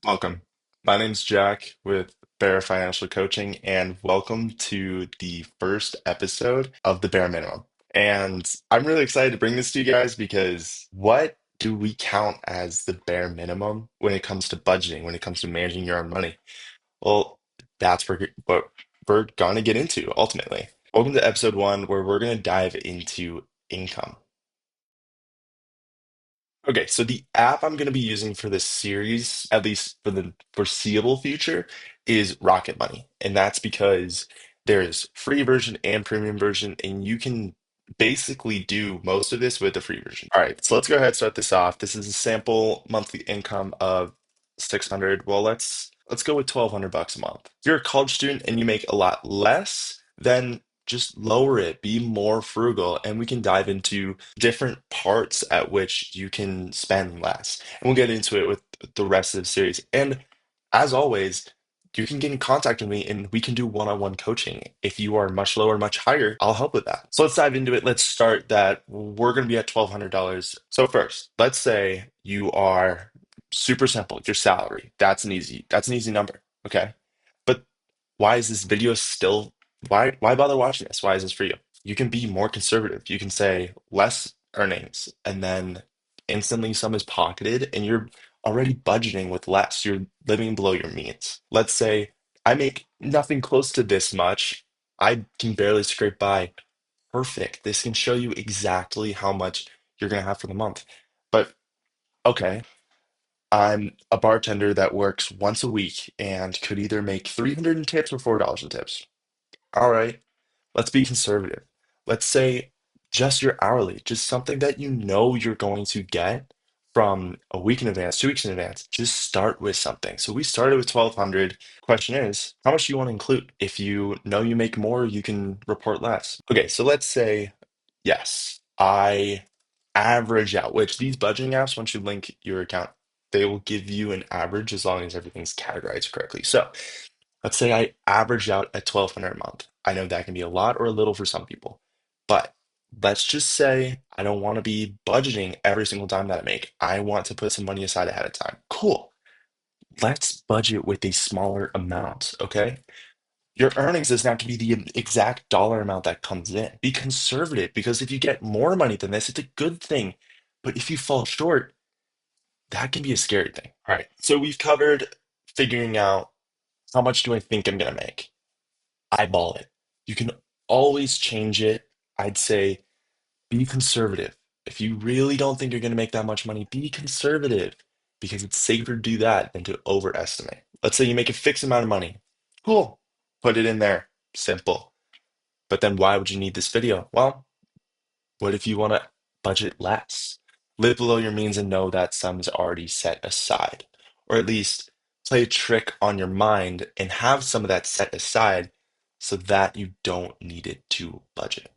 Welcome. My name's Jack with Bear Financial Coaching, and welcome to the first episode of the Bare Minimum. And I'm really excited to bring this to you guys because what do we count as the bare minimum when it comes to budgeting, when it comes to managing your own money? Well, that's what we're going to get into ultimately. Welcome to episode one, where we're going to dive into income. Okay, so the app I'm going to be using for this series, at least for the foreseeable future, is Rocket Money. And that's because there's free version and premium version, and you can basically do most of this with the free version. All right, so let's go ahead and start this off. This is a sample monthly income of 600. Well, let's go with 1,200 bucks a month. If you're a college student and you make a lot less, then just lower it, be more frugal, and we can dive into different parts at which you can spend less. And we'll get into it with the rest of the series. And as always, you can get in contact with me and we can do one-on-one coaching. If you are much lower, much higher, I'll help with that. So let's dive into it. Let's start that. We're going to be at $1,200. So first, let's say you are super simple, your salary. That's an easy number. Okay. But why is this video still, why bother watching this? Why is this for you? You can be more conservative. You can say less earnings and then instantly some is pocketed and you're already budgeting with less. You're living below your means. Let's say I make nothing close to this much. I can barely scrape by. Perfect. This can show you exactly how much you're going to have for the month. But okay, I'm a bartender that works once a week and could either make 300 in tips or $4 in tips. All right, let's be conservative. Let's say just your hourly, just something that you know you're going to get from a week in advance, 2 weeks in advance. Just start with something. So we started with 1,200. Question is, how much do you want to include? If you know you make more, you can report less. Okay, so let's say, yes, I average out, which these budgeting apps, once you link your account, they will give you an average as long as everything's categorized correctly. So let's say I average out at 1,200 a month. I know that can be a lot or a little for some people, but let's just say I don't want to be budgeting every single time that I make. I want to put some money aside ahead of time. Cool. Let's budget with a smaller amount, okay? Your earnings doesn't have to be the exact dollar amount that comes in. Be conservative because if you get more money than this, it's a good thing. But if you fall short, that can be a scary thing. All right. So we've covered figuring out how much do I think I'm going to make? Eyeball it. You can always change it. I'd say be conservative. If you really don't think you're going to make that much money, be conservative because it's safer to do that than to overestimate. Let's say you make a fixed amount of money. Cool. Put it in there. Simple. But then why would you need this video? Well, what if you want to budget less? Live below your means and know that sum is already set aside. Or at least play a trick on your mind and have some of that set aside so that you don't need it to budget.